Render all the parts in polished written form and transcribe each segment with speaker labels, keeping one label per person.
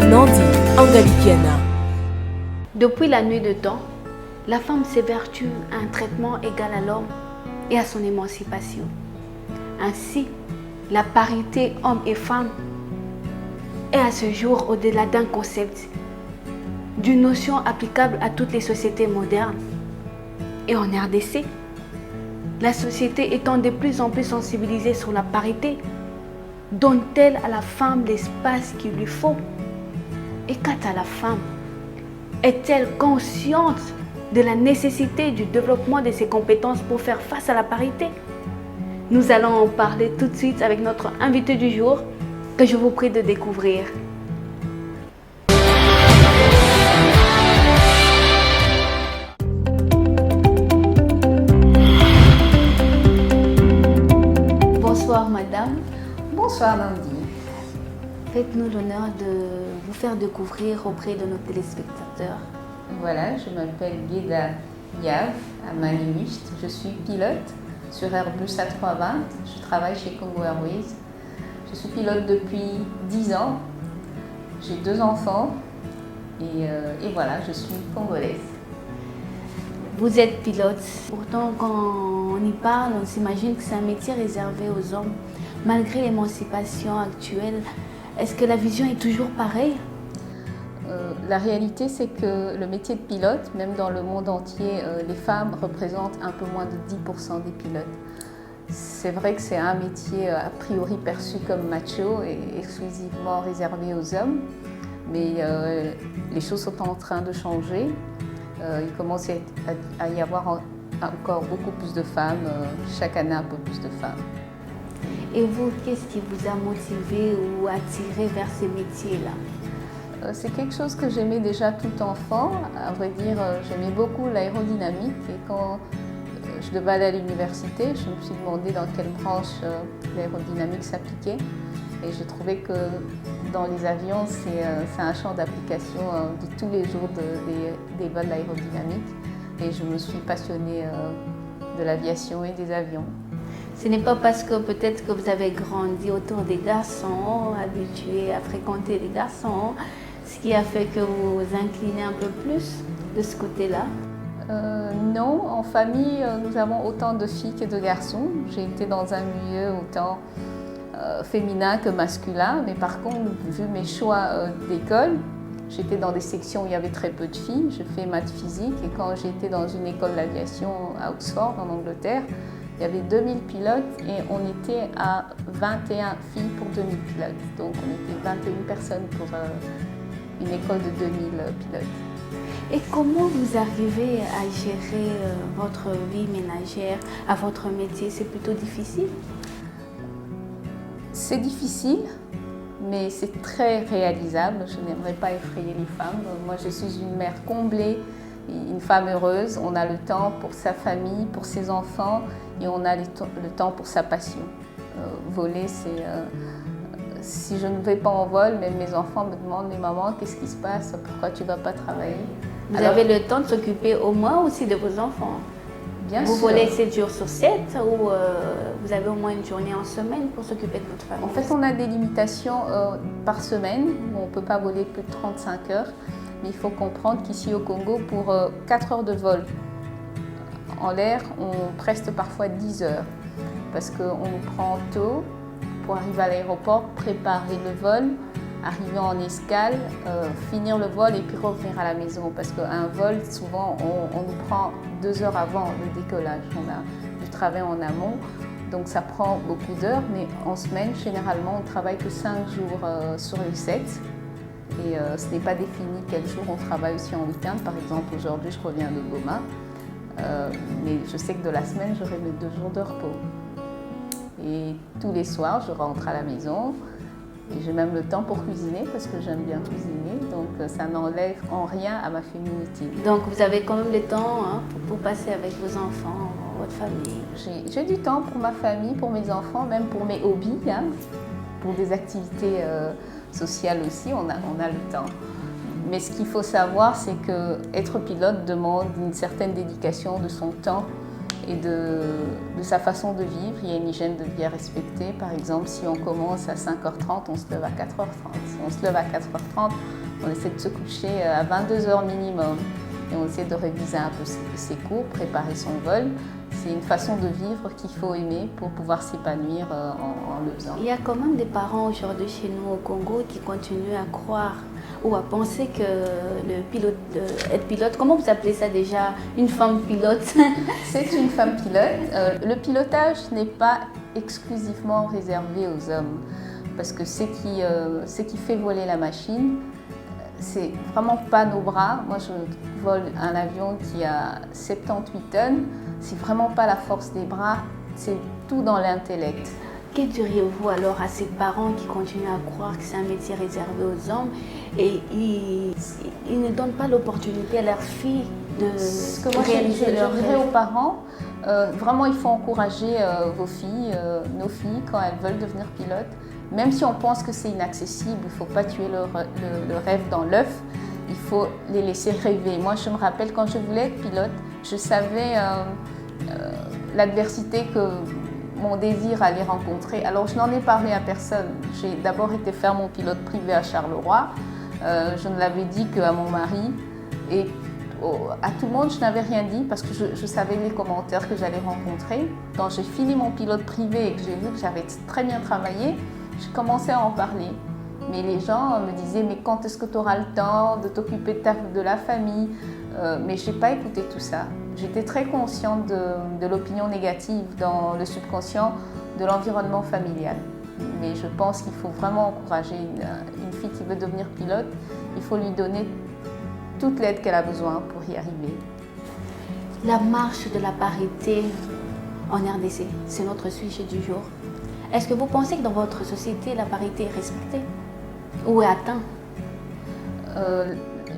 Speaker 1: Nandi, Angalikiana.
Speaker 2: Depuis la nuit de temps, la femme s'évertue à un traitement égal à l'homme et à son émancipation. Ainsi, la parité homme et femme est à ce jour au-delà d'un concept, d'une notion applicable à toutes les sociétés modernes. Et en RDC, la société étant de plus en plus sensibilisée sur la parité, donne-t-elle à la femme l'espace qu'il lui faut? Et quant à la femme, est-elle consciente de la nécessité du développement de ses compétences pour faire face à la parité? Nous allons en parler tout de suite avec notre invité du jour, que je vous prie de découvrir. Bonsoir madame.
Speaker 3: Bonsoir Nandi.
Speaker 2: Faites-nous l'honneur de vous faire découvrir auprès de nos téléspectateurs.
Speaker 3: Voilà, je m'appelle Guéda Yav Amaniwist. Je suis pilote sur Airbus A320. Je travaille chez Congo Airways. Je suis pilote depuis 10 ans. J'ai 2 enfants et voilà, je suis congolaise.
Speaker 2: Vous êtes pilote. Pourtant, quand on y parle, on s'imagine que c'est un métier réservé aux hommes. Malgré l'émancipation actuelle, est-ce que la vision est toujours pareille?
Speaker 3: La réalité, c'est que le métier de pilote, même dans le monde entier, les femmes représentent un peu moins de 10% des pilotes. C'est vrai que c'est un métier a priori perçu comme macho et exclusivement réservé aux hommes, mais les choses sont en train de changer. Il commence à y avoir encore beaucoup plus de femmes, chaque année un peu plus de femmes.
Speaker 2: Et vous, qu'est-ce qui vous a motivé ou attiré vers ces métiers-là?
Speaker 3: C'est quelque chose que j'aimais déjà tout enfant. À vrai dire, j'aimais beaucoup l'aérodynamique et quand je devais aller à l'université, je me suis demandé dans quelle branche l'aérodynamique s'appliquait. Et je trouvais que dans les avions, c'est un champ d'application de tous les jours des vols aérodynamiques. Et je me suis passionnée de l'aviation et des avions.
Speaker 2: Ce n'est pas parce que peut-être que vous avez grandi autour des garçons, habitué à fréquenter les garçons, ce qui a fait que vous vous inclinez un peu plus de ce côté-là?
Speaker 3: Non, en famille, nous avons autant de filles que de garçons. J'ai été dans un milieu autant féminin que masculin, mais par contre, vu mes choix d'école, j'étais dans des sections où il y avait très peu de filles. Je fais maths physique et quand j'étais dans une école d'aviation à Oxford, en Angleterre, il y avait 2000 pilotes et on était à 21 filles pour 2000 pilotes. Donc on était 21 personnes pour une école de 2000 pilotes.
Speaker 2: Et comment vous arrivez à gérer votre vie ménagère à votre métier? C'est plutôt difficile?
Speaker 3: C'est difficile, mais c'est très réalisable. Je n'aimerais pas effrayer les femmes. Moi, je suis une mère comblée, une femme heureuse. On a le temps pour sa famille, pour ses enfants et on a le temps pour sa passion. Voler, c'est... si je ne vais pas en vol, même mes enfants me demandent « Mais maman, qu'est-ce qui se passe? Pourquoi tu ne vas pas travailler ?»
Speaker 2: Vous avez le temps de s'occuper au moins aussi de vos enfants?
Speaker 3: Bien
Speaker 2: vous
Speaker 3: sûr.
Speaker 2: volez 7 jours sur 7 ou vous avez au moins une journée en semaine pour s'occuper de votre famille?
Speaker 3: En fait, on a des limitations par semaine. On ne peut pas voler plus de 35 heures. Mais il faut comprendre qu'ici au Congo, pour 4 heures de vol en l'air, on preste parfois 10 heures. Parce qu'on nous prend tôt pour arriver à l'aéroport, préparer le vol, arriver en escale, finir le vol et puis revenir à la maison. Parce qu'un vol, souvent, on nous prend 2 heures avant le décollage. On a du travail en amont, donc ça prend beaucoup d'heures. Mais en semaine, généralement, on ne travaille que 5 jours sur les 7. Et ce n'est pas défini quel jour on travaille aussi en week-end. Par exemple, aujourd'hui, je reviens de Goma. Mais je sais que de la semaine, j'aurai mes 2 jours de repos. Et tous les soirs, je rentre à la maison. Et j'ai même le temps pour cuisiner parce que j'aime bien cuisiner. Donc ça n'enlève en rien à ma féminité.
Speaker 2: Donc vous avez quand même le temps pour passer avec vos enfants, votre famille?
Speaker 3: J'ai du temps pour ma famille, pour mes enfants, même pour mes hobbies, pour des activités sociales aussi, on a le temps. Mais ce qu'il faut savoir, c'est qu'être pilote demande une certaine dédication de son temps et de sa façon de vivre. Il y a une hygiène de vie à respecter. Par exemple, si on commence à 5h30, on se lève à 4h30. Si on se lève à 4h30, on essaie de se coucher à 22h minimum. Et on essaie de réviser un peu ses cours, préparer son vol. C'est une façon de vivre qu'il faut aimer pour pouvoir s'épanouir en le faisant.
Speaker 2: Il y a quand même des parents aujourd'hui chez nous au Congo qui continuent à croire ou à penser que être pilote, comment vous appelez ça déjà? Une femme pilote?
Speaker 3: C'est une femme pilote. Le pilotage n'est pas exclusivement réservé aux hommes parce que ce qui fait voler la machine, c'est vraiment pas nos bras. Moi, je vole un avion qui a 78 tonnes. C'est vraiment pas la force des bras, c'est tout dans l'intellect.
Speaker 2: Que diriez-vous alors à ces parents qui continuent à croire que c'est un métier réservé aux hommes et ils ne donnent pas l'opportunité à leurs filles de réaliser leur rêve?
Speaker 3: Je dirais aux parents, vraiment il faut encourager vos filles, nos filles, quand elles veulent devenir pilotes. Même si on pense que c'est inaccessible, il ne faut pas tuer le rêve dans l'œuf, il faut les laisser rêver. Moi, je me rappelle quand je voulais être pilote, je savais l'adversité que mon désir allait rencontrer. Alors, je n'en ai parlé à personne. J'ai d'abord été faire mon pilote privé à Charleroi. Je ne l'avais dit qu'à mon mari. Et à tout le monde, je n'avais rien dit parce que je savais les commentaires que j'allais rencontrer. Quand j'ai fini mon pilote privé et que j'ai vu que j'avais très bien travaillé, j'ai commencé à en parler. Mais les gens me disaient, mais quand est-ce que tu auras le temps de t'occuper de la famille? Mais je n'ai pas écouté tout ça. J'étais très consciente de l'opinion négative dans le subconscient de l'environnement familial. Mais je pense qu'il faut vraiment encourager une fille qui veut devenir pilote. Il faut lui donner toute l'aide qu'elle a besoin pour y arriver.
Speaker 2: La marche de la parité en RDC, c'est notre sujet du jour. Est-ce que vous pensez que dans votre société, la parité est respectée ou est atteinte?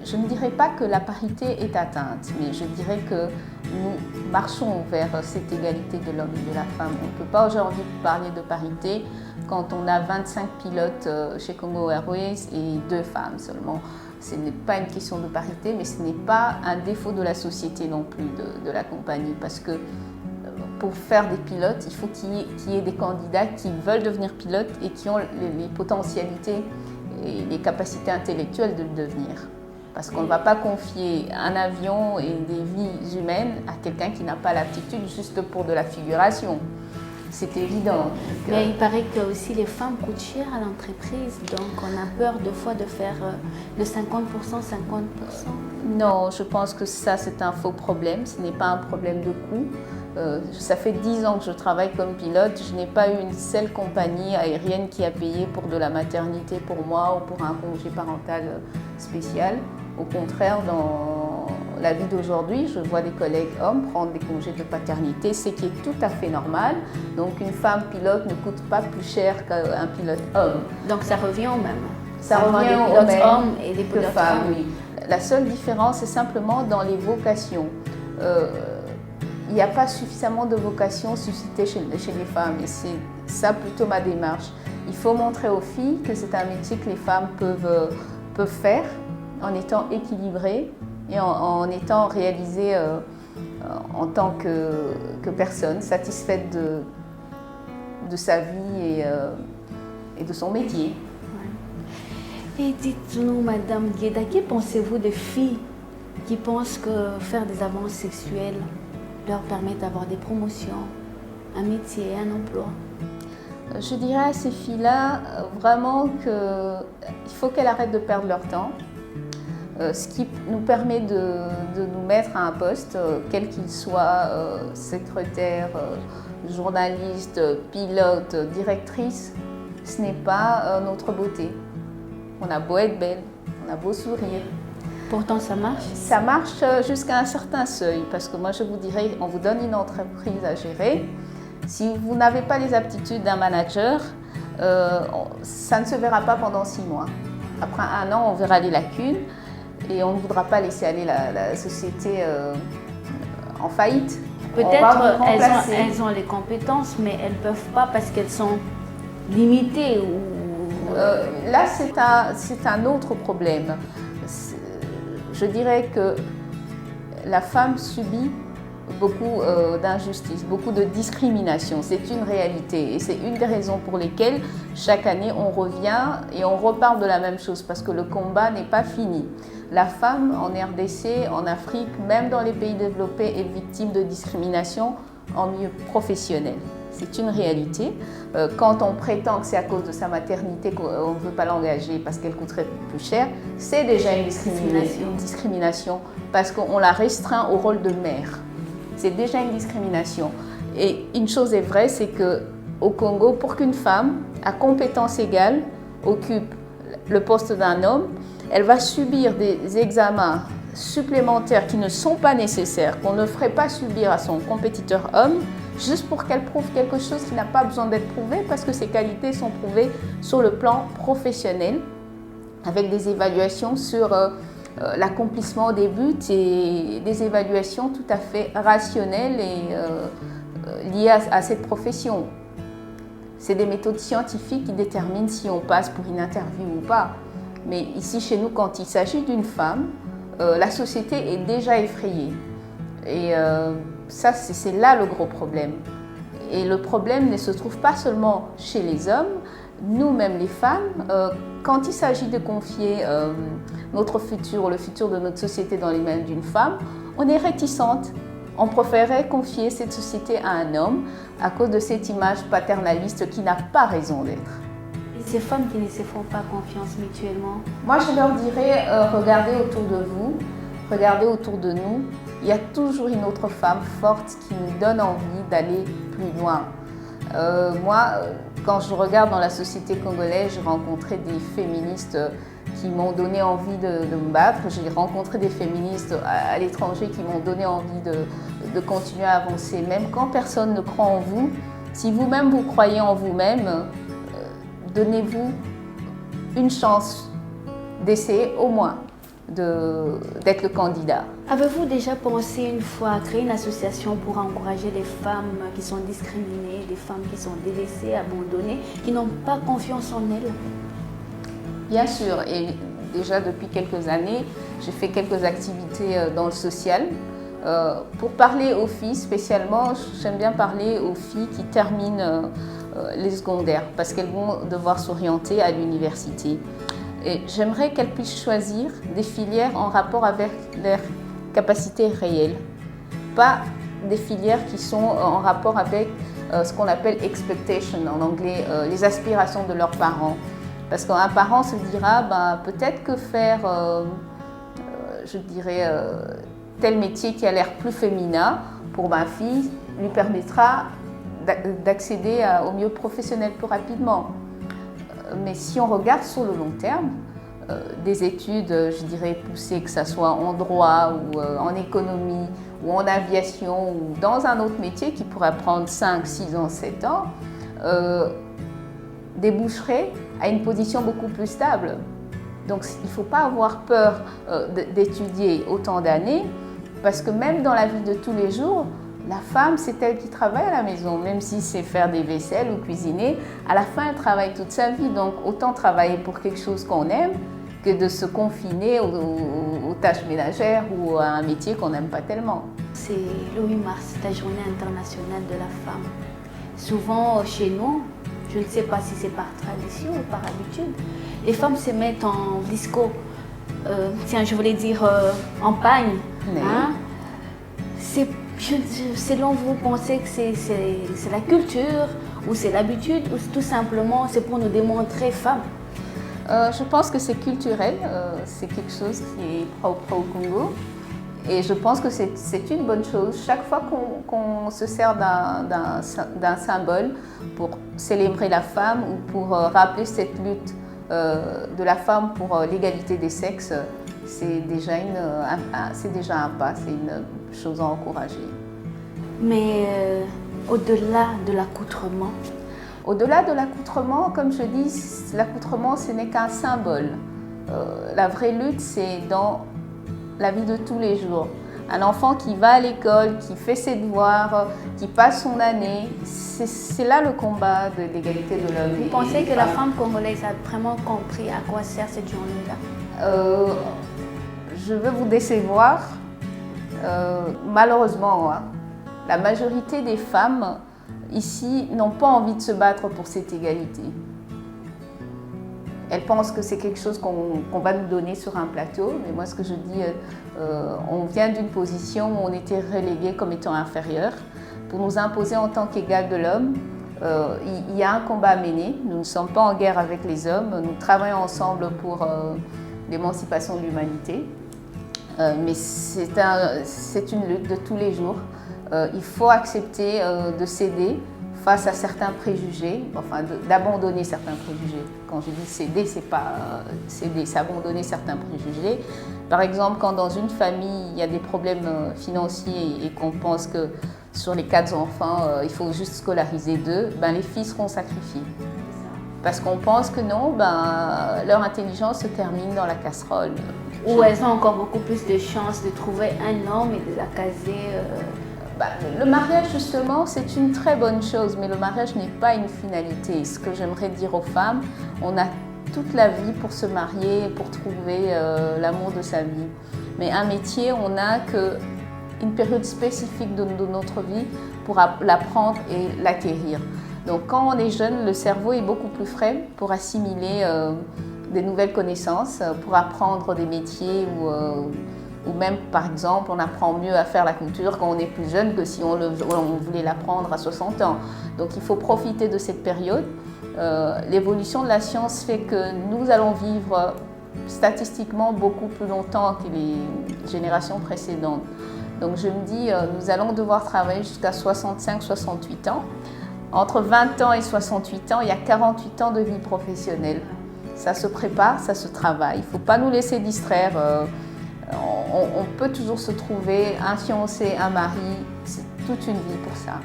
Speaker 3: Je ne dirais pas que la parité est atteinte, mais je dirais que nous marchons vers cette égalité de l'homme et de la femme. On ne peut pas aujourd'hui parler de parité quand on a 25 pilotes chez Congo Airways et 2 femmes seulement. Ce n'est pas une question de parité, mais ce n'est pas un défaut de la société non plus, de la compagnie, parce que pour faire des pilotes, il faut qu'il y ait des candidats qui veulent devenir pilotes et qui ont les potentialités et les capacités intellectuelles de le devenir. Parce qu'on ne va pas confier un avion et des vies humaines à quelqu'un qui n'a pas l'aptitude juste pour de la figuration. C'est évident.
Speaker 2: Mais il paraît que aussi les femmes coûtent cher à l'entreprise, donc on a peur deux fois de faire le 50%, 50%.
Speaker 3: Non, je pense que ça c'est un faux problème, ce n'est pas un problème de coût. Ça fait 10 ans que je travaille comme pilote, je n'ai pas eu une seule compagnie aérienne qui a payé pour de la maternité pour moi ou pour un congé parental spécial. Au contraire, dans la vie d'aujourd'hui, je vois des collègues hommes prendre des congés de paternité, ce qui est tout à fait normal. Donc une femme pilote ne coûte pas plus cher qu'un pilote homme.
Speaker 2: Donc ça revient au même.
Speaker 3: Ça revient
Speaker 2: des
Speaker 3: au
Speaker 2: pilotes
Speaker 3: même
Speaker 2: hommes et des pilotes femmes.
Speaker 3: Oui. La seule différence, c'est simplement dans les vocations. Il n'y a pas suffisamment de vocations suscitées chez les femmes et c'est ça plutôt ma démarche. Il faut montrer aux filles que c'est un métier que les femmes peuvent faire en étant équilibrées et en étant réalisées en tant que personne, satisfaite de sa vie et de son métier.
Speaker 2: Ouais. Et dites-nous, Madame Guéda, que pensez-vous des filles qui pensent que faire des avances sexuelles leur permet d'avoir des promotions, un métier, un emploi?
Speaker 3: Je dirais à ces filles-là vraiment qu'il faut qu'elles arrêtent de perdre leur temps. Ce qui nous permet de nous mettre à un poste, quel qu'il soit, secrétaire, journaliste, pilote, directrice, ce n'est pas notre beauté. On a beau être belle, on a beau sourire.
Speaker 2: Pourtant, ça marche? Ça
Speaker 3: marche jusqu'à un certain seuil, parce que moi je vous dirais, on vous donne une entreprise à gérer. Si vous n'avez pas les aptitudes d'un manager, ça ne se verra pas pendant 6 mois. Après 1 an, on verra les lacunes. Et on ne voudra pas laisser aller la société en faillite.
Speaker 2: Peut-être elles ont les compétences, mais elles ne peuvent pas parce qu'elles sont limitées.
Speaker 3: Là, c'est un autre problème. Je dirais que la femme subit beaucoup d'injustices, beaucoup de discrimination. C'est une réalité et c'est une des raisons pour lesquelles chaque année on revient et on reparle de la même chose parce que le combat n'est pas fini. La femme en RDC, en Afrique, même dans les pays développés, est victime de discrimination en milieu professionnel. C'est une réalité. Quand on prétend que c'est à cause de sa maternité qu'on ne veut pas l'engager parce qu'elle coûterait plus cher, c'est déjà une discrimination parce qu'on la restreint au rôle de mère. C'est déjà une discrimination. Et une chose est vraie, c'est qu'au Congo, pour qu'une femme à compétences égales occupe le poste d'un homme, elle va subir des examens supplémentaires qui ne sont pas nécessaires, qu'on ne ferait pas subir à son compétiteur homme, juste pour qu'elle prouve quelque chose qui n'a pas besoin d'être prouvé parce que ses qualités sont prouvées sur le plan professionnel, avec des évaluations sur l'accomplissement des buts et des évaluations tout à fait rationnelles et liées à cette profession. C'est des méthodes scientifiques qui déterminent si on passe pour une interview ou pas. Mais ici, chez nous, quand il s'agit d'une femme, la société est déjà effrayée. Et ça, c'est là le gros problème. Et le problème ne se trouve pas seulement chez les hommes. Nous-mêmes, les femmes, quand il s'agit de confier notre futur, le futur de notre société dans les mains d'une femme, on est réticente. On préférerait confier cette société à un homme à cause de cette image paternaliste qui n'a pas raison d'être.
Speaker 2: Et ces femmes qui ne se font pas confiance mutuellement?
Speaker 3: Moi, je leur dirais, regardez autour de vous, regardez autour de nous. Il y a toujours une autre femme forte qui nous donne envie d'aller plus loin. Moi, quand je regarde dans la société congolaise, j'ai rencontré des féministes qui m'ont donné envie de me battre. J'ai rencontré des féministes à l'étranger qui m'ont donné envie de continuer à avancer. Même quand personne ne croit en vous, si vous-même vous croyez en vous-même, donnez-vous une chance d'essayer au moins d'être le candidat.
Speaker 2: Avez-vous déjà pensé une fois à créer une association pour encourager les femmes qui sont discriminées, les femmes qui sont délaissées, abandonnées, qui n'ont pas confiance en elles?
Speaker 3: Bien sûr, et déjà depuis quelques années, j'ai fait quelques activités dans le social. Pour parler aux filles spécialement, j'aime bien parler aux filles qui terminent les secondaires parce qu'elles vont devoir s'orienter à l'université. Et j'aimerais qu'elles puissent choisir des filières en rapport avec leurs capacités réelles, pas des filières qui sont en rapport avec ce qu'on appelle expectation en anglais, les aspirations de leurs parents. Parce qu'un parent se dira, peut-être que faire, je dirais, tel métier qui a l'air plus féminin pour ma fille lui permettra d'accéder au milieu professionnel plus rapidement. Mais si on regarde sur le long terme, des études, je dirais, poussées, que ce soit en droit ou en économie ou en aviation ou dans un autre métier qui pourrait prendre 5, 6 ans, 7 ans, déboucherait à une position beaucoup plus stable. Donc il ne faut pas avoir peur d'étudier autant d'années parce que même dans la vie de tous les jours, la femme, c'est elle qui travaille à la maison, même si c'est faire des vaisselles ou cuisiner. À la fin, elle travaille toute sa vie. Donc, autant travailler pour quelque chose qu'on aime que de se confiner aux tâches ménagères ou à un métier qu'on n'aime pas tellement.
Speaker 2: C'est le 8 mars, la journée internationale de la femme. Souvent, chez nous, je ne sais pas si c'est par tradition ou par habitude, les femmes se mettent en disco. Tiens, je voulais dire en pagne.
Speaker 3: Oui.
Speaker 2: Hein? Selon vous, pensez que c'est la culture ou c'est l'habitude ou tout simplement c'est pour nous démontrer femmes?
Speaker 3: Je pense que c'est culturel, c'est quelque chose qui est propre au Congo et je pense que c'est une bonne chose. Chaque fois qu'on se sert d'un symbole pour célébrer la femme ou pour rappeler cette lutte de la femme pour l'égalité des sexes, c'est déjà un pas, c'est une chose à encourager.
Speaker 2: Mais au-delà de l'accoutrement?
Speaker 3: Au-delà de l'accoutrement, comme je dis, l'accoutrement ce n'est qu'un symbole. La vraie lutte, c'est dans la vie de tous les jours. Un enfant qui va à l'école, qui fait ses devoirs, qui passe son année, c'est là le combat de l'égalité de l'homme.
Speaker 2: Vous pensez que la femme congolaise a vraiment compris à quoi sert cette journée-là?
Speaker 3: Je veux vous décevoir, malheureusement, hein. la majorité des femmes ici n'ont pas envie de se battre pour cette égalité. Elles pensent que c'est quelque chose qu'on va nous donner sur un plateau, mais moi ce que je dis, on vient d'une position où on était relégué comme étant inférieur. Pour nous imposer en tant qu'égal de l'homme, il y a un combat à mener. Nous ne sommes pas en guerre avec les hommes, nous travaillons ensemble pour l'émancipation de l'humanité. Mais c'est une lutte de tous les jours. Il faut accepter de céder face à certains préjugés, enfin d'abandonner certains préjugés. Quand je dis céder, c'est pas céder, c'est abandonner certains préjugés. Par exemple, quand dans une famille, il y a des problèmes financiers et qu'on pense que sur les 4 enfants, il faut juste scolariser 2, ben, les filles seront sacrifiées. Parce qu'on pense que non, ben, leur intelligence se termine dans la casserole.
Speaker 2: Ou elles ont encore beaucoup plus de chances de trouver un homme et de la caser.
Speaker 3: Le mariage, justement, c'est une très bonne chose, mais le mariage n'est pas une finalité. Ce que j'aimerais dire aux femmes, on a toute la vie pour se marier, pour trouver l'amour de sa vie. Mais un métier, on n'a qu'une période spécifique de notre vie pour l'apprendre et l'acquérir. Donc quand on est jeune, le cerveau est beaucoup plus frais pour assimiler des nouvelles connaissances, pour apprendre des métiers ou même, par exemple, on apprend mieux à faire la couture quand on est plus jeune que si on voulait l'apprendre à 60 ans. Donc il faut profiter de cette période. L'évolution de la science fait que nous allons vivre statistiquement beaucoup plus longtemps que les générations précédentes. Donc je me dis, nous allons devoir travailler jusqu'à 65-68 ans. Entre 20 ans et 68 ans, il y a 48 ans de vie professionnelle. Ça se prépare, ça se travaille. Il ne faut pas nous laisser distraire. On peut toujours se trouver un fiancé, un mari, c'est toute une vie pour ça.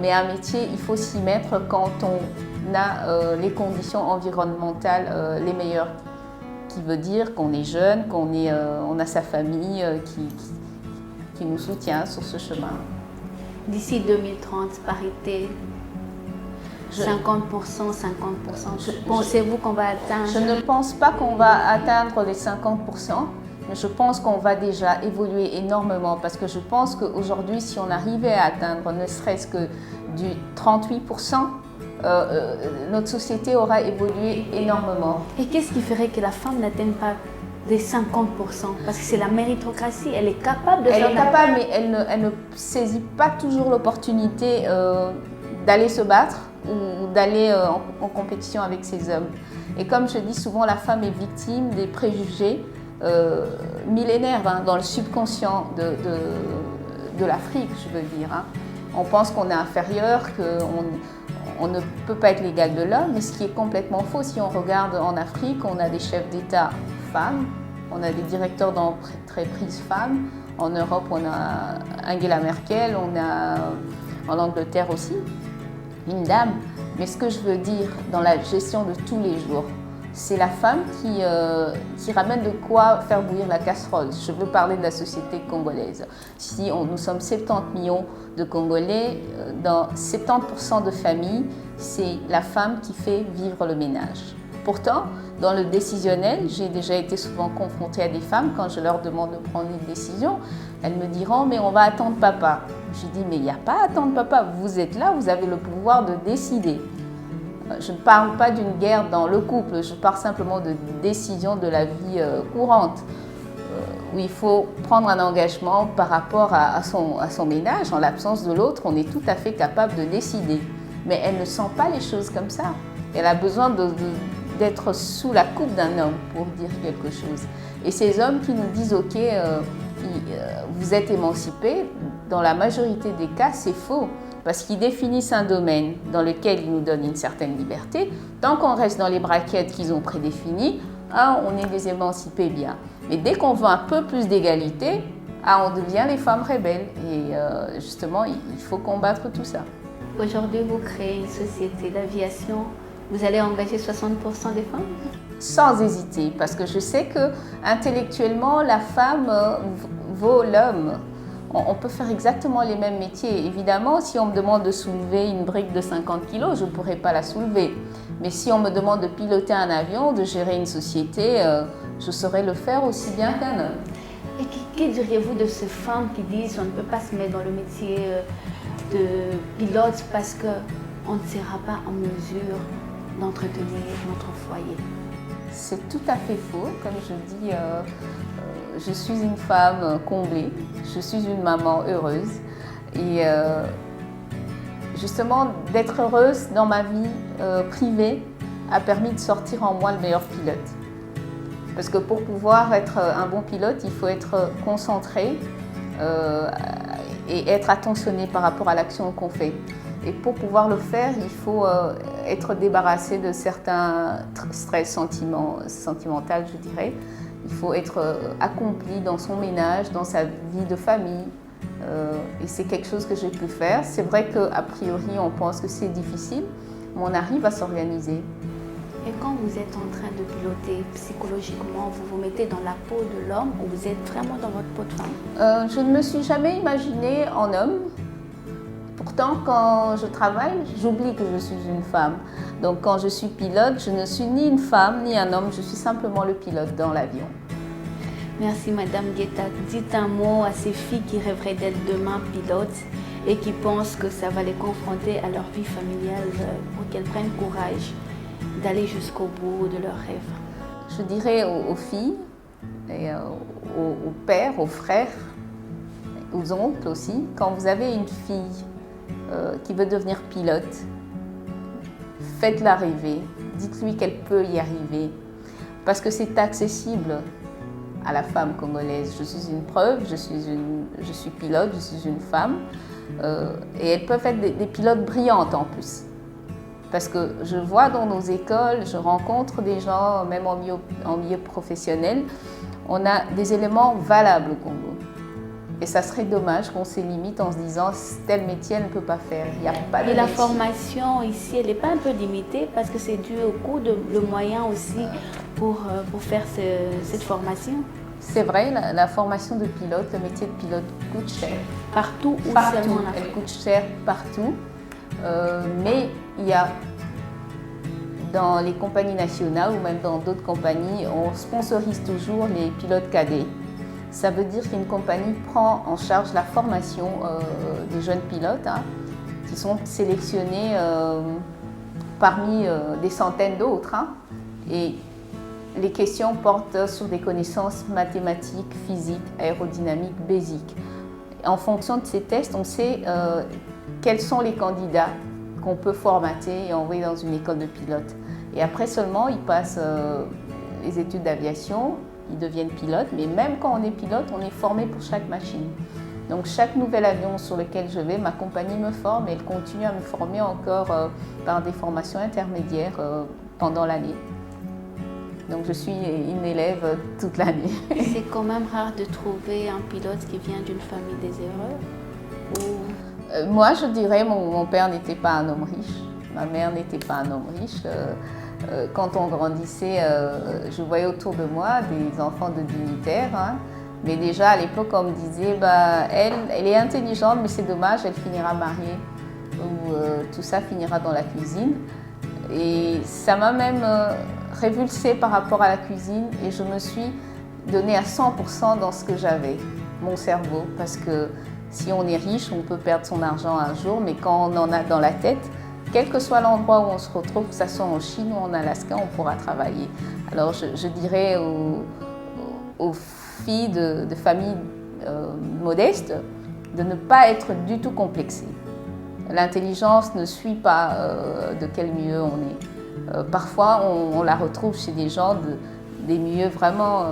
Speaker 3: Mais un métier, il faut s'y mettre quand on a les conditions environnementales les meilleures. Qui veut dire qu'on est jeune, on a sa famille qui nous soutient sur ce chemin.
Speaker 2: D'ici 2030, parité 50%, 50%. Pensez-vous qu'on va atteindre?
Speaker 3: Je ne pense pas qu'on va atteindre les 50%, mais je pense qu'on va déjà évoluer énormément parce que je pense qu'aujourd'hui, si on arrivait à atteindre ne serait-ce que du 38%, notre société aura évolué énormément.
Speaker 2: Et qu'est-ce qui ferait que la femme n'atteigne pas les 50%? Parce que c'est la méritocratie, elle est capable de faire.
Speaker 3: Elle est capable, mais elle ne saisit pas toujours l'opportunité d'aller se battre ou d'aller en compétition avec ces hommes. Et comme je dis souvent, la femme est victime des préjugés millénaires dans le subconscient de l'Afrique, je veux dire. On pense qu'on est inférieur, qu'on ne peut pas être l'égal de l'homme, mais ce qui est complètement faux. Si on regarde en Afrique, on a des chefs d'État femmes, on a des directeurs d'entreprise femmes. En Europe, on a Angela Merkel, on a en Angleterre aussi une dame. Mais ce que je veux dire dans la gestion de tous les jours, c'est la femme qui ramène de quoi faire bouillir la casserole. Je veux parler de la société congolaise. Si nous sommes 70 millions de Congolais, dans 70% de familles, c'est la femme qui fait vivre le ménage. Pourtant, dans le décisionnel, j'ai déjà été souvent confrontée à des femmes, quand je leur demande de prendre une décision, elles me diront « mais on va attendre papa ». Je dis « mais il n'y a pas à attendre papa, vous êtes là, vous avez le pouvoir de décider ». Je ne parle pas d'une guerre dans le couple, je parle simplement de décisions de la vie courante, où il faut prendre un engagement par rapport à son ménage. En l'absence de l'autre, on est tout à fait capable de décider. Mais elle ne sent pas les choses comme ça. Elle a besoin d'être sous la coupe d'un homme pour dire quelque chose. Et ces hommes qui nous disent « ok, vous êtes émancipés », dans la majorité des cas, c'est faux. Parce qu'ils définissent un domaine dans lequel ils nous donnent une certaine liberté. Tant qu'on reste dans les braquettes qu'ils ont prédéfinies, on est des émancipés bien. Mais dès qu'on veut un peu plus d'égalité, on devient les femmes rebelles. Et justement, il faut combattre tout ça.
Speaker 2: Aujourd'hui, vous créez une société d'aviation. Vous allez engager 60% des femmes?
Speaker 3: Sans hésiter, parce que je sais que intellectuellement, la femme vaut l'homme. On peut faire exactement les mêmes métiers. Évidemment, si on me demande de soulever une brique de 50 kg, je ne pourrai pas la soulever. Mais si on me demande de piloter un avion, de gérer une société, je saurais le faire aussi bien qu'un homme.
Speaker 2: Et que diriez-vous de ces femmes qui disent qu'on ne peut pas se mettre dans le métier de pilote parce qu'on ne sera pas en mesure d'entretenir notre foyer?
Speaker 3: C'est tout à fait faux. Comme je dis, je suis une femme comblée, je suis une maman heureuse. Et justement, d'être heureuse dans ma vie privée a permis de sortir en moi le meilleur pilote. Parce que pour pouvoir être un bon pilote, il faut être concentré et être attentionné par rapport à l'action qu'on fait. Et pour pouvoir le faire, il faut être débarrassé de certains stress sentimentaux, je dirais. Il faut être accompli dans son ménage, dans sa vie de famille. Et c'est quelque chose que j'ai pu faire. C'est vrai qu'a priori, on pense que c'est difficile, mais on arrive à s'organiser.
Speaker 2: Et quand vous êtes en train de piloter psychologiquement, vous vous mettez dans la peau de l'homme ou vous êtes vraiment dans votre peau de femme?
Speaker 3: Je ne me suis jamais imaginée en homme. Pourtant, quand je travaille, j'oublie que je suis une femme. Donc quand je suis pilote, je ne suis ni une femme ni un homme, je suis simplement le pilote dans l'avion.
Speaker 2: Merci Madame Guetta. Dites un mot à ces filles qui rêveraient d'être demain pilotes et qui pensent que ça va les confronter à leur vie familiale pour qu'elles prennent courage d'aller jusqu'au bout de leurs rêves.
Speaker 3: Je dirais aux filles, et aux pères, aux frères, aux oncles aussi, quand vous avez une fille qui veut devenir pilote, faites-la rêver, dites-lui qu'elle peut y arriver, parce que c'est accessible à la femme congolaise. Je suis une preuve, je suis pilote, je suis une femme, et elles peuvent être des pilotes brillantes en plus. Parce que je vois dans nos écoles, je rencontre des gens, même en milieu professionnel, on a des éléments valables au Congo. Et ça serait dommage qu'on se limite en se disant tel métier elle ne peut pas faire. Il n'y a pas de
Speaker 2: Et la
Speaker 3: métier.
Speaker 2: formation ici, elle n'est pas un peu limitée parce que c'est dû au coût de moyens aussi pour faire cette formation?
Speaker 3: C'est vrai, la formation de pilote, le métier de pilote coûte cher.
Speaker 2: Partout ou
Speaker 3: Partout,
Speaker 2: seulement en Afrique?
Speaker 3: elle coûte cher partout. Mais il y a dans les compagnies nationales ou même dans d'autres compagnies, on sponsorise toujours les pilotes cadets. Ça veut dire qu'une compagnie prend en charge la formation des jeunes pilotes qui sont sélectionnés parmi des centaines d'autres. Et les questions portent sur des connaissances mathématiques, physiques, aérodynamiques, basiques. En fonction de ces tests, on sait quels sont les candidats qu'on peut formater et envoyer dans une école de pilote. Et après seulement, ils passent les études d'aviation, ils deviennent pilotes, mais même quand on est pilote, on est formé pour chaque machine. Donc chaque nouvel avion sur lequel je vais, ma compagnie me forme et elle continue à me former encore par des formations intermédiaires pendant l'année. Donc je suis une élève toute l'année.
Speaker 2: C'est quand même rare de trouver un pilote qui vient d'une famille déshéreuse?
Speaker 3: Moi, je dirais, mon père n'était pas un homme riche, ma mère n'était pas un homme riche. Quand on grandissait, je voyais autour de moi des enfants de dignitaires. Mais déjà à l'époque, on me disait, elle est intelligente, mais c'est dommage, elle finira mariée. Ou tout ça finira dans la cuisine. Et ça m'a même révulsée par rapport à la cuisine. Et je me suis donnée à 100% dans ce que j'avais, mon cerveau. Parce que si on est riche, on peut perdre son argent un jour, mais quand on en a dans la tête, quel que soit l'endroit où on se retrouve, que ce soit en Chine ou en Alaska, on pourra travailler. Alors je dirais aux filles de familles modestes de ne pas être du tout complexées. L'intelligence ne suit pas de quel milieu on est. Parfois, on la retrouve chez des gens des milieux vraiment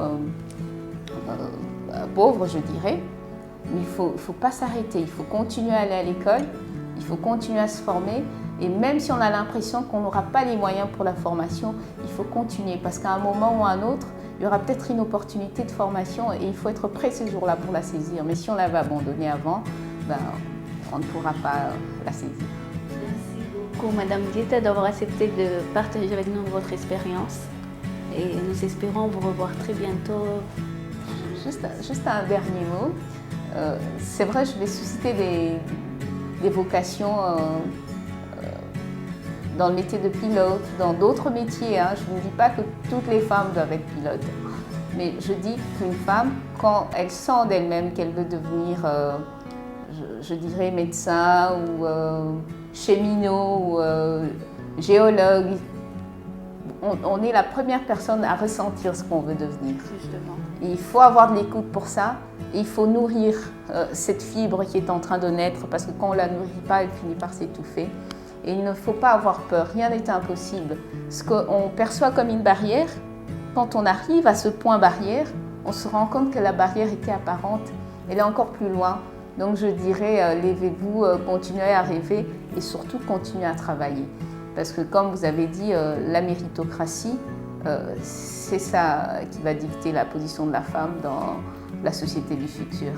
Speaker 3: pauvres, je dirais. Mais il ne faut pas s'arrêter, il faut continuer à aller à l'école, il faut continuer à se former. Et même si on a l'impression qu'on n'aura pas les moyens pour la formation, il faut continuer parce qu'à un moment ou à un autre, il y aura peut-être une opportunité de formation et il faut être prêt ces jours-là pour la saisir. Mais si on l'avait abandonnée avant, on ne pourra pas la saisir.
Speaker 2: Merci beaucoup Madame Guetta d'avoir accepté de partager avec nous votre expérience. Et nous espérons vous revoir très bientôt.
Speaker 3: Juste un dernier mot. C'est vrai, je vais susciter des vocations dans le métier de pilote, dans d'autres métiers. Je ne dis pas que toutes les femmes doivent être pilotes. Mais je dis qu'une femme, quand elle sent d'elle-même qu'elle veut devenir, je dirais, médecin ou cheminot ou géologue, on est la première personne à ressentir ce qu'on veut devenir.
Speaker 2: Justement.
Speaker 3: Il faut avoir de l'écoute pour ça. Il faut nourrir cette fibre qui est en train de naître parce que quand on ne la nourrit pas, elle finit par s'étouffer. Et il ne faut pas avoir peur, rien n'est impossible. Ce qu'on perçoit comme une barrière, quand on arrive à ce point barrière, on se rend compte que la barrière était apparente. Elle est encore plus loin. Donc je dirais, levez-vous, continuez à rêver et surtout continuez à travailler. Parce que comme vous avez dit, la méritocratie, c'est ça qui va dicter la position de la femme dans la société du futur.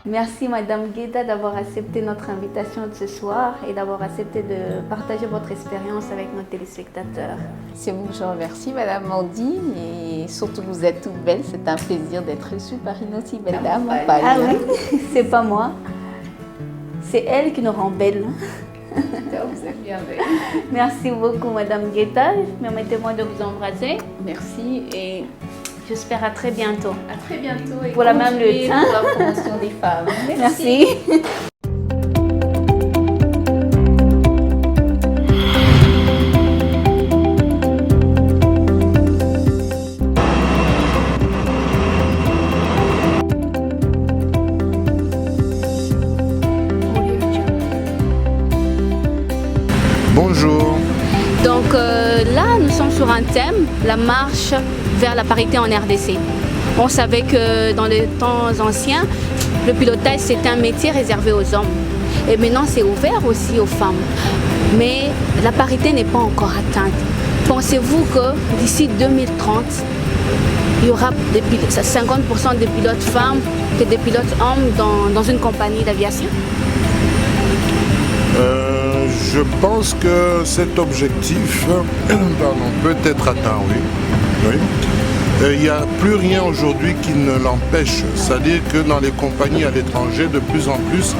Speaker 2: Merci Madame Guetta d'avoir accepté notre invitation de ce soir et d'avoir accepté de partager votre expérience avec nos téléspectateurs.
Speaker 3: C'est vous que je remercie, Madame Mandy, et surtout vous êtes toute belle. C'est un plaisir d'être reçue par une aussi belle dame.
Speaker 2: Ah oui, c'est pas moi, c'est elle qui nous rend belle.
Speaker 3: Vous êtes bien belle.
Speaker 2: Merci beaucoup Madame Guetta, permettez-moi de vous embrasser.
Speaker 3: Merci et
Speaker 2: j'espère à très bientôt.
Speaker 3: à très bientôt. Et
Speaker 2: Pour la même lutte.
Speaker 3: pour la promotion des femmes.
Speaker 2: Merci.
Speaker 4: Bonjour.
Speaker 2: Donc là, nous sommes sur un thème, la marche vers la parité en RDC. On savait que dans les temps anciens, le pilotage c'était un métier réservé aux hommes. Et maintenant c'est ouvert aussi aux femmes. Mais la parité n'est pas encore atteinte. Pensez-vous que d'ici 2030, il y aura 50% de pilotes femmes que des pilotes hommes dans une compagnie d'aviation?
Speaker 4: Je pense que cet objectif peut être atteint, oui. Il n'y a plus rien aujourd'hui qui ne l'empêche. C'est-à-dire que dans les compagnies à l'étranger, de plus en plus,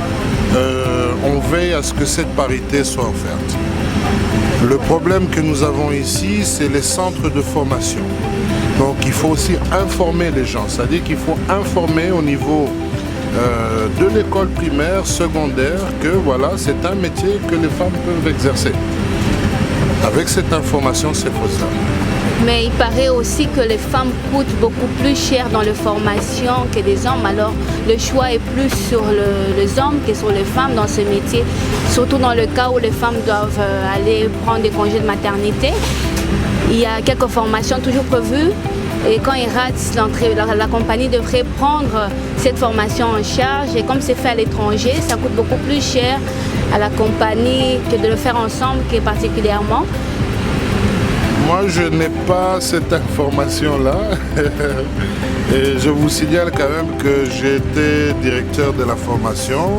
Speaker 4: on veille à ce que cette parité soit offerte. Le problème que nous avons ici, c'est les centres de formation. Donc il faut aussi informer les gens. C'est-à-dire qu'il faut informer au niveau de l'école primaire, secondaire, que voilà, c'est un métier que les femmes peuvent exercer. Avec cette information, c'est faisable.
Speaker 2: Mais il paraît aussi que les femmes coûtent beaucoup plus cher dans les formations que les hommes. Alors le choix est plus sur les hommes que sur les femmes dans ce métier. Surtout dans le cas où les femmes doivent aller prendre des congés de maternité. Il y a quelques formations toujours prévues. Et quand ils ratent l'entrée, la compagnie devrait prendre cette formation en charge. Et comme c'est fait à l'étranger, ça coûte beaucoup plus cher à la compagnie que de le faire ensemble, qui est particulièrement.
Speaker 4: Moi, je n'ai pas cette information-là. Et je vous signale quand même que j'ai été directeur de la formation.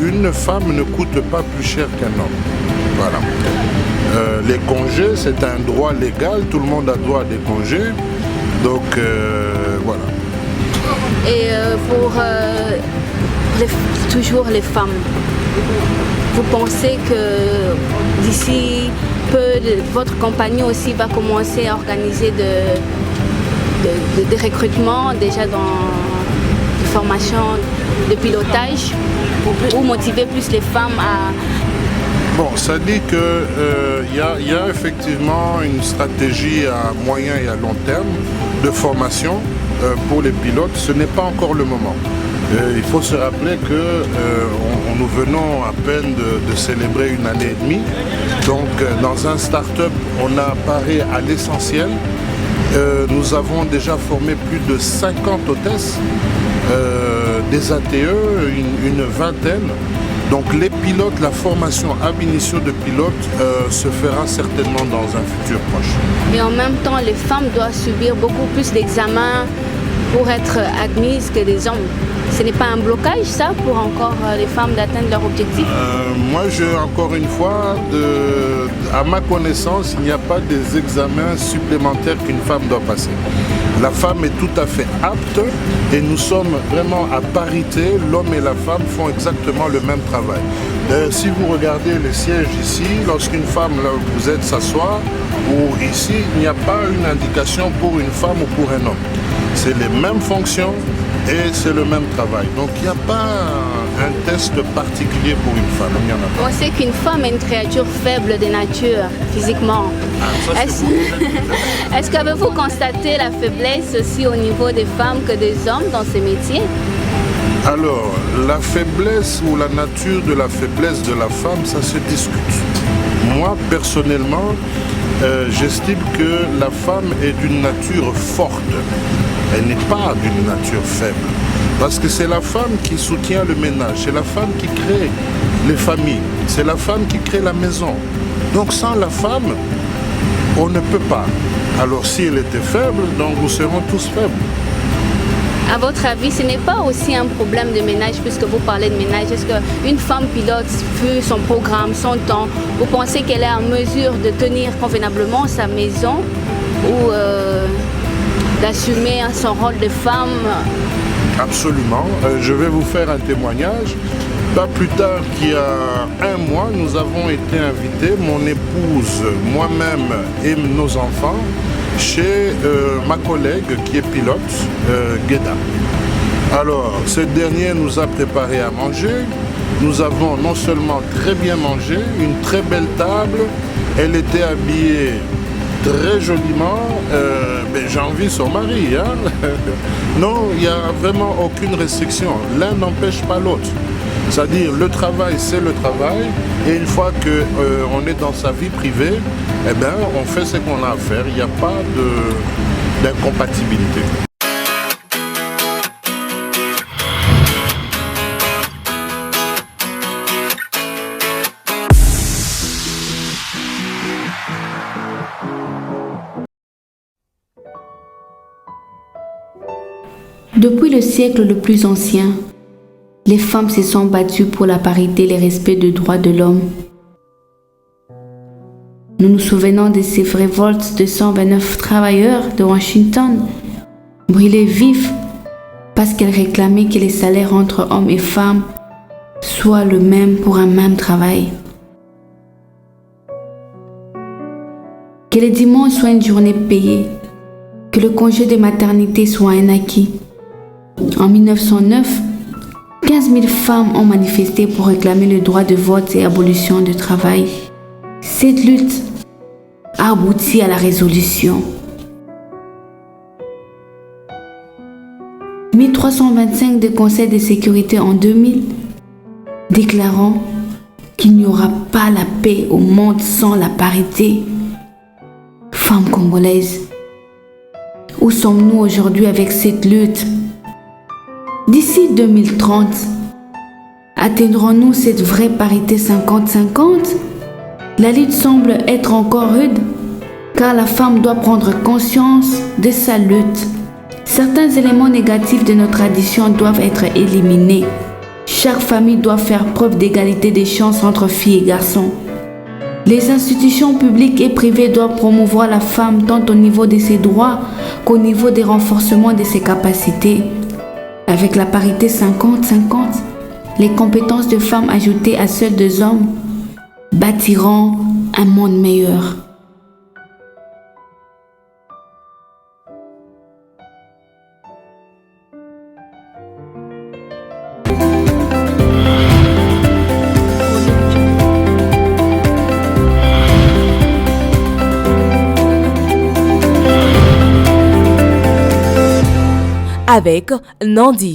Speaker 4: Une femme ne coûte pas plus cher qu'un homme. Voilà. Les congés, c'est un droit légal, tout le monde a droit à des congés. Donc, voilà.
Speaker 2: Et pour toujours les femmes, vous pensez que d'ici peu, votre compagnie aussi va commencer à organiser des recrutements déjà dans des formations de pilotage pour motiver plus les femmes à...
Speaker 4: Bon, ça dit qu'il y a effectivement une stratégie à moyen et à long terme de formation pour les pilotes. Ce n'est pas encore le moment. Il faut se rappeler que nous venons à peine de célébrer une année et demie. Donc dans un start-up, on a paré à l'essentiel. Nous avons déjà formé plus de 50 hôtesses, des ATE, une vingtaine. Donc les pilotes, la formation ab initio de pilotes se fera certainement dans un futur proche.
Speaker 2: Et en même temps, les femmes doivent subir beaucoup plus d'examens pour être admises que les hommes. Ce n'est pas un blocage, ça, pour encore les femmes d'atteindre leur objectif?
Speaker 4: Moi, encore une fois, à ma connaissance, il n'y a pas des examens supplémentaires qu'une femme doit passer. La femme est tout à fait apte et nous sommes vraiment à parité. L'homme et la femme font exactement le même travail. D'ailleurs, si vous regardez les sièges ici, lorsqu'une femme, là où vous êtes, s'assoit, ou ici, il n'y a pas une indication pour une femme ou pour un homme. C'est les mêmes fonctions et c'est le même travail. Donc il n'y a pas un test particulier pour une femme. Il n'y en a pas.
Speaker 2: On sait qu'une femme est une créature faible de nature, physiquement. Est-ce qu'avez-vous constaté la faiblesse aussi au niveau des femmes que des hommes dans ces métiers?
Speaker 4: Alors, la faiblesse ou la nature de la faiblesse de la femme, ça se discute. Moi, personnellement, j'estime que la femme est d'une nature forte. Elle n'est pas d'une nature faible. Parce que c'est la femme qui soutient le ménage, c'est la femme qui crée les familles, c'est la femme qui crée la maison. Donc sans la femme, on ne peut pas. Alors si elle était faible, donc nous serons tous faibles.
Speaker 2: À votre avis, ce n'est pas aussi un problème de ménage, puisque vous parlez de ménage? Est-ce qu'une femme pilote, vu son programme, son temps, vous pensez qu'elle est en mesure de tenir convenablement sa maison ou d'assumer son rôle de femme?
Speaker 4: Absolument. Je vais vous faire un témoignage. Pas plus tard qu'il y a un mois, nous avons été invités, mon épouse, moi-même et nos enfants, chez ma collègue qui est pilote, Gueda. Alors, cette dernière nous a préparé à manger. Nous avons non seulement très bien mangé, une très belle table, elle était habillée très joliment, mais j'envie son mari. Hein. Non, il n'y a vraiment aucune restriction. L'un n'empêche pas l'autre. C'est-à-dire, le travail, c'est le travail. Et une fois qu'on est dans sa vie privée, eh bien, on fait ce qu'on a à faire. Il n'y a pas d'incompatibilité.
Speaker 2: Depuis le siècle le plus ancien, les femmes se sont battues pour la parité et le respect des droits de l'homme. Nous nous souvenons de ces révoltes de 129 travailleurs de Washington, brûlés vifs parce qu'elles réclamaient que les salaires entre hommes et femmes soient le même pour un même travail. Que le dimanche soit une journée payée, que le congé de maternité soit un acquis. En 1909, 15 000 femmes ont manifesté pour réclamer le droit de vote et l'abolition du travail. Cette lutte a abouti à la résolution 1325 du Conseil de sécurité en 2000, déclarant qu'il n'y aura pas la paix au monde sans la parité. Femmes congolaises, où sommes-nous aujourd'hui avec cette lutte? D'ici 2030, atteindrons-nous cette vraie parité 50-50? La lutte semble être encore rude, car la femme doit prendre conscience de sa lutte. Certains éléments négatifs de nos traditions doivent être éliminés. Chaque famille doit faire preuve d'égalité des chances entre filles et garçons. Les institutions publiques et privées doivent promouvoir la femme tant au niveau de ses droits qu'au niveau des renforcements de ses capacités. Avec la parité 50-50, les compétences de femmes ajoutées à celles des hommes bâtiront un monde meilleur.
Speaker 1: Avec Nandi.